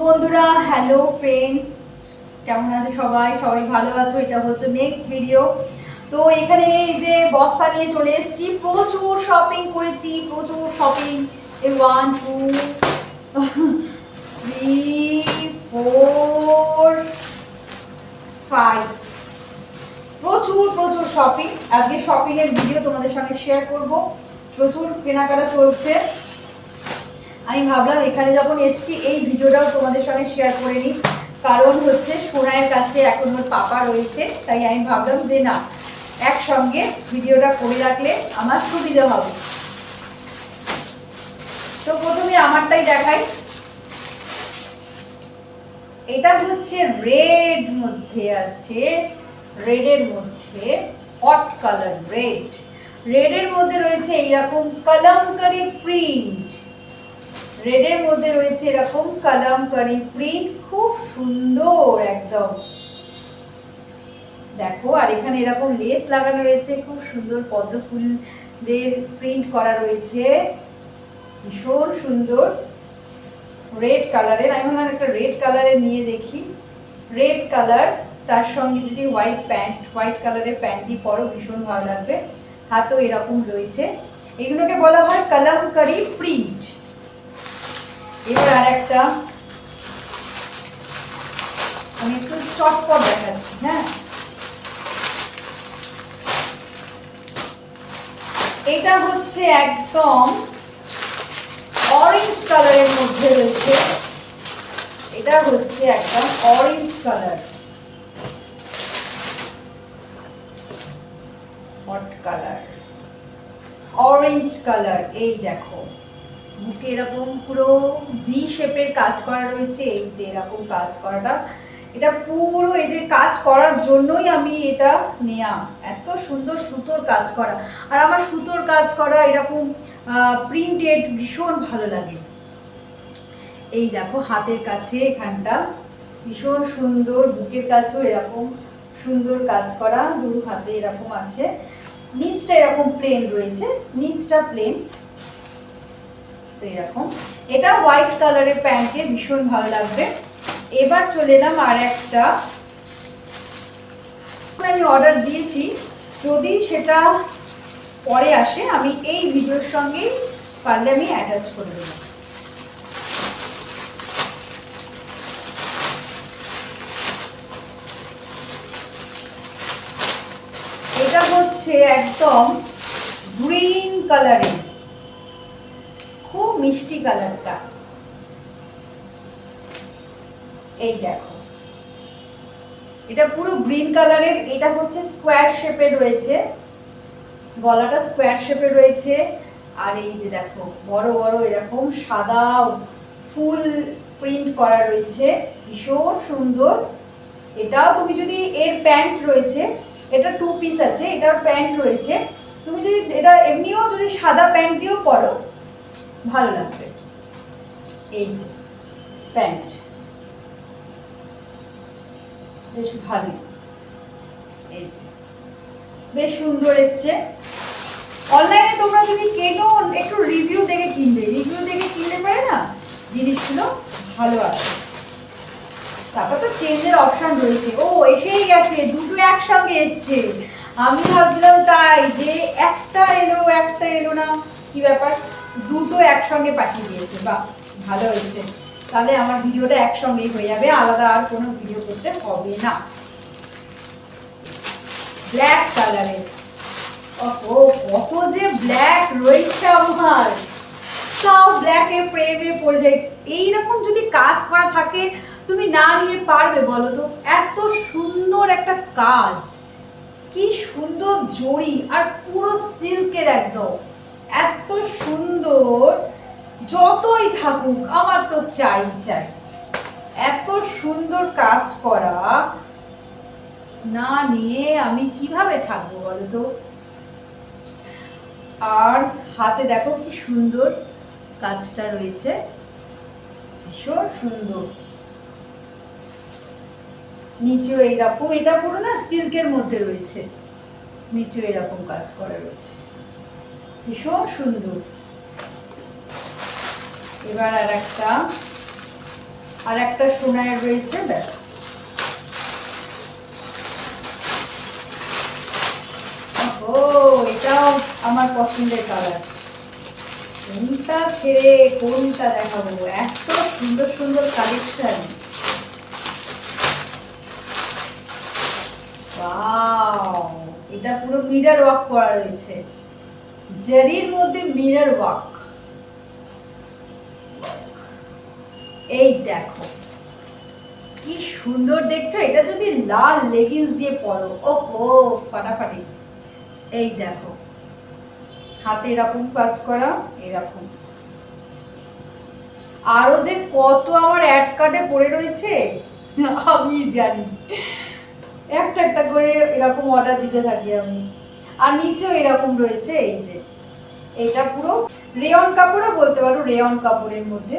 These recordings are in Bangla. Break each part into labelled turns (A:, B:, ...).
A: বন্ধুরা, হ্যালো ফ্রেন্ডস, কেমন আছে সবাই? সবাই ভালো আছো? এটা হচ্ছে নেক্সট ভিডিও। তো এখানে এই যে বস্তা নিয়ে চলে এসেছি, প্রচুর শপিং করেছি, প্রচুর শপিং। এই 1 2 3 4 5 প্রচুর প্রচুর শপিং। আজকে শপিং এর ভিডিও তোমাদের সঙ্গে শেয়ার করব। প্রচুর কেনাকাটা চলছে। আমি ভাবলাম এখানে যখন এসেছি এই ভিডিওটাও তোমাদের সঙ্গে শেয়ার করে নিই, কারণ হচ্ছে সোনাইয়ের কাছে এখন ওর পাপা রয়েছে, তাই আমি ভাবলাম যে না, একসঙ্গে ভিডিওটা করে রাখলে আমার সুবিধা হবে। তো প্রথমে আমারটাই দেখাই। এটা হচ্ছে রেড মধ্যে আছে, রেডের মধ্যে হট কালার রেড। রেডের মধ্যে রয়েছে এইরকম কলমকারী প্রিন্ট। রেডের মধ্যে রয়েছে এরকম কলমকারী প্রিন্ট, খুব সুন্দর একদম। দেখো, আর এখানে এরকম লেস লাগানো রয়েছে, খুব সুন্দর পদ্ম ফুলদের প্রিন্ট করা রয়েছে, ভীষণ সুন্দর। রেড কালারের, আমি ভাবলাম একটা রেড কালারের নিয়ে দেখি। রেড কালার, তার সঙ্গে যদি হোয়াইট প্যান্ট, হোয়াইট কালারের প্যান্ট দিয়ে পরো, ভীষণ ভালো লাগবে। হাতেও এরকম রয়েছে। এগুলোকে বলা হয় কলমকারী প্রিন্ট। এবার আর একটা আমি একটু চটপট দেখাচ্ছি। হ্যাঁ, এটা হচ্ছে একদম অরেঞ্জ কালারের মধ্যে রয়েছে। এটা হচ্ছে একদম orange colour, hot colour, orange colour. এই দেখো, বুকে এরকম পুরো ভি শেপের কাজ করা রয়েছে। এই যে এরকম কাজ করাটা, এটা পুরো এই যে কাজ করার জন্যই আমি এটা নেয়া। এত সুন্দর সুতোর কাজ করা, আর আমার সুতোর কাজ করা এরকম প্রিন্টেড ভীষণ ভালো লাগে। এই দেখো, হাতের কাছে এখানটা ভীষণ সুন্দর, বুকের কাছেও এরকম সুন্দর কাজ করা, দু হাতে এরকম আছে। নিচটা এরকম প্লেন রয়েছে, নিচটা প্লেন এরকম। এটা হোয়াইট কালারের প্যান্টে ভীষণ ভালো লাগবে। এবার চলে এলাম আর একটা, আমি অর্ডার দিয়েছি, যদি সেটা পরে আসে আমি এই ভিডিওর সঙ্গে পারলে আমি অ্যাটাচ করে দেবো। এটা হচ্ছে একদম গ্রিন কালারের, খুব মিষ্টি কালারটা। এই দেখো, এটা পুরো গ্রিন কালারের। এটা হচ্ছে স্কোয়ার শেপে রয়েছে, গলাটা স্কোয়ার শেপে রয়েছে। আর এই যে দেখো, বড় বড় এরকম সাদা ফুল প্রিন্ট করা রয়েছে, ভীষণ সুন্দর। এটাও তুমি যদি, এর প্যান্ট রয়েছে, এটা 2 পিস আছে, এটার প্যান্ট রয়েছে। তুমি যদি এটা এমনিও যদি সাদা প্যান্ট দিয়েও পরো, ভালো লাগবে। এই যে প্যান্ট, বেশ ভালো, এই যে বেশ সুন্দর এসছে। অনলাইনে তোমরা যদি কেনো, একটু রিভিউ দেখে কিনবে, রিভিউ দেখে কিনলে পারে না, জিনিসগুলো ভালো আসে। তারপর তো চেঞ্জের অপশন রয়েছে। ও, এসেই গেছে, দুটো একসঙ্গে এসছে। আমি ভাবছিলাম তাই যে একটা এলো একটা এলো না, কি ব্যাপার, দুটো একসঙ্গে পাঠিয়ে দিয়েছে। বাহ, ভালো হয়েছে, তাহলে আমার ভিডিওটা একসঙ্গেই হয়ে যাবে, আলাদা আর কোনো ভিডিও করতে হবে না। ব্ল্যাক কালারের, ও কত যে ব্ল্যাক রয়েছে আমার, তাও ব্ল্যাকের প্রেমে পড়ে যায়। এইরকম যদি কাজ করা থাকে, তুমি না নিয়ে পারবে বলো তো? এত সুন্দর একটা কাজ, কি সুন্দর জড়ি, আর পুরো সিল্কের একদম, এত সুন্দর। যতই থাকুক আমার তো চাই চাই, এত সুন্দর কাজ করা না নিয়ে আমি কিভাবে থাকবো বলো তো? আর হাতে দেখো কি সুন্দর কাজটা রয়েছে, ভীষণ সুন্দর। নিচেও এইরকম, এটা পুরো না সিল্কের মধ্যে রয়েছে, নিচেও এরকম কাজ করা রয়েছে, ভীষণ সুন্দর। এবার আর একটা, আর একটা সোনার রয়েছে, ব্যাস। ও, এটাও আমার পছন্দের কালার। কোনটা ছেড়ে কোনটা দেখাবো, এত সুন্দর সুন্দর কালেকশন। ওয়াও, এটা পুরো মিরর ওয়ার্ক করা রয়েছে, জারির মধ্যে মিরর ওয়ার্ক। এই দেখো কি সুন্দর দেখছো, এটা যদি লাল লেগিংস দিয়ে পরো, ওহো ফাটাফাটি। এই দেখো হাতে এরকম কাজ করা, এরকম। আরো যে কত আমার অ্যাড কার্ডে পড়ে রয়েছে আমি জানি, একটা একটা করে এরকম অর্ডার দিতে থাকি আমি। আর নিচেও এরকম রয়েছে, এই যে এটা পুরো রেয়ন কাপড়ও বলতে পারো, রেয়ন কাপড়ের মধ্যে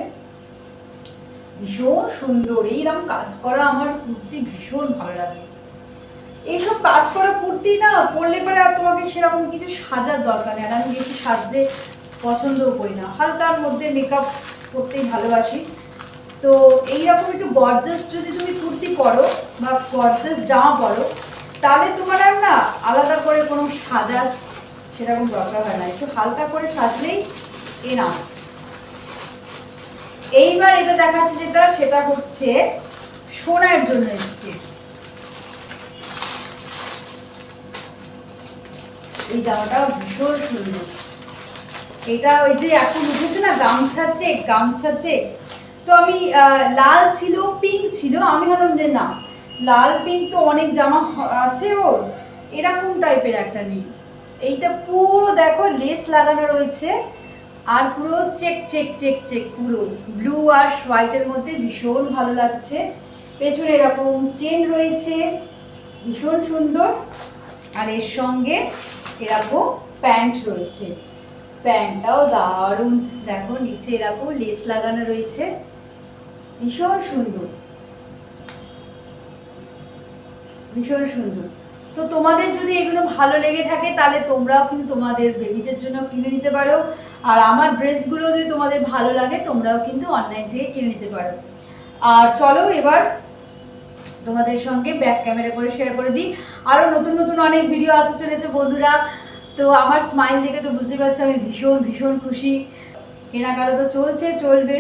A: ভীষণ সুন্দর। এইরকম কাজ করা আমার কুর্তি ভীষণ ভালো লাগে। এইসব কাজ করা কুর্তি না পরলে পরে আর তোমাকে সেরকম কিছু সাজার দরকার নেই। আর আমি বেশি সাজতে পছন্দও করি না, হালকার মধ্যে মেকআপ করতেই ভালোবাসি। তো এইরকম একটু গর্জাস যদি তুমি কুর্তি পরো বা গর্জাস জামা পরো, তাহলে তোমার আর না আলাদা করে কোনো সাজার সেরকম দরকার হয় না, একটু হালকা করে সাজলেই না। এইবার এটা দেখাচ্ছে যেটা, সেটা হচ্ছে সোনার জন্য এসছে। এই জামাটা ভীষণ সুন্দর। এটা ওই যে এখন উঠেছে না গামছা চেক, গামছা চেক। তো আমি লাল ছিল, পিঙ্ক ছিল, আমি ভাবলাম যে না, লাল পিঙ্ক তো অনেক জামা আছে ওর, এরকম টাইপের একটা নেই। এইটা পুরো দেখো লেস লাগানো রয়েছে, আর পুরো চেক চেক চেক চেক, পুরো ব্লু আর হোয়াইটের মধ্যে ভীষণ ভালো লাগছে। পেছনে এরকম চেন রয়েছে, ভীষণ সুন্দর। আর এর সঙ্গে এরকম প্যান্ট রয়েছে, প্যান্টটাও দারুণ। দেখো নিচে এরকম লেস লাগানো রয়েছে, ভীষণ সুন্দর, ভীষণ সুন্দর। তো তোমাদের যদি এগুলো ভালো লেগে থাকে তাহলে তোমরাও কিন্তু তোমাদের বেবিদের জন্য কিনে নিতে পারো। আর আমার ড্রেসগুলো যদি তোমাদের ভালো লাগে তোমরাও কিন্তু অনলাইন থেকে কিনে নিতে পারো। আর চলো এবার তোমাদের সঙ্গে ব্যাক ক্যামেরা করে শেয়ার করে দিই, আরও নতুন নতুন অনেক ভিডিও আসতে চলেছে বন্ধুরা। তো আমার স্মাইল দেখে তো বুঝতে পারছো আমি ভীষণ ভীষণ খুশি। কেনাকাটা তো চলছে, চলবে।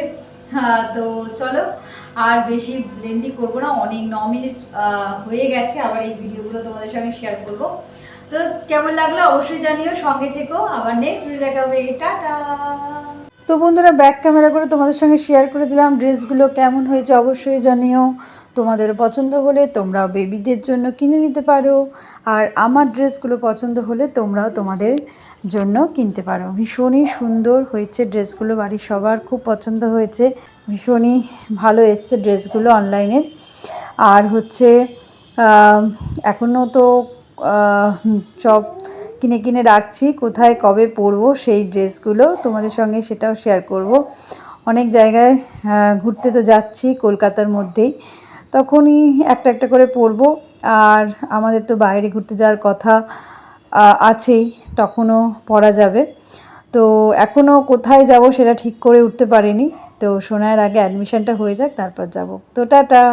A: হ্যাঁ, তো চলো আর বেশি লেন্দি করবো না, অনেক 9 মিনিট হয়ে গেছে। আবার এই ভিডিওগুলো তোমাদের সঙ্গে শেয়ার করব। তো কেমন লাগলো অবশ্যই জানিও, সঙ্গে থেকো। আবার নেক্সট ভিডিও দেখা হবে, টাটা। তো বন্ধুরা ব্যাক ক্যামেরা করে তোমাদের সঙ্গে শেয়ার করে দিলাম, ড্রেসগুলো কেমন হয়েছে অবশ্যই জানিও। তোমাদের পছন্দ হলে তোমরাও বেবিদের জন্য কিনে নিতে পারো, আর আমার ড্রেসগুলো পছন্দ হলে তোমরাও তোমাদের জন্য কিনতে পারো। ভীষণই সুন্দর হয়েছে ড্রেসগুলো, বাড়ির সবার খুব পছন্দ হয়েছে, ভীষণই ভালো এসছে ড্রেসগুলো অনলাইনে। আর হচ্ছে এখনও তো সব কিনে কিনে রাখছি, কোথায় কবে পরবো সেই ড্রেসগুলো তোমাদের সঙ্গে সেটাও শেয়ার করব। অনেক জায়গায় ঘুরতে তো যাচ্ছি কলকাতার মধ্যেই, তখনই একটা একটা করে পরবো। আর আমাদের তো বাইরে ঘুরতে যাওয়ার কথা আছেই, তখনও পরা যাবে। তো এখনও কোথায় যাব সেটা ঠিক করে উঠতে পারিনি, তো শোনার আগে অ্যাডমিশনটা হয়ে যাক তারপর যাব। তো টাটা।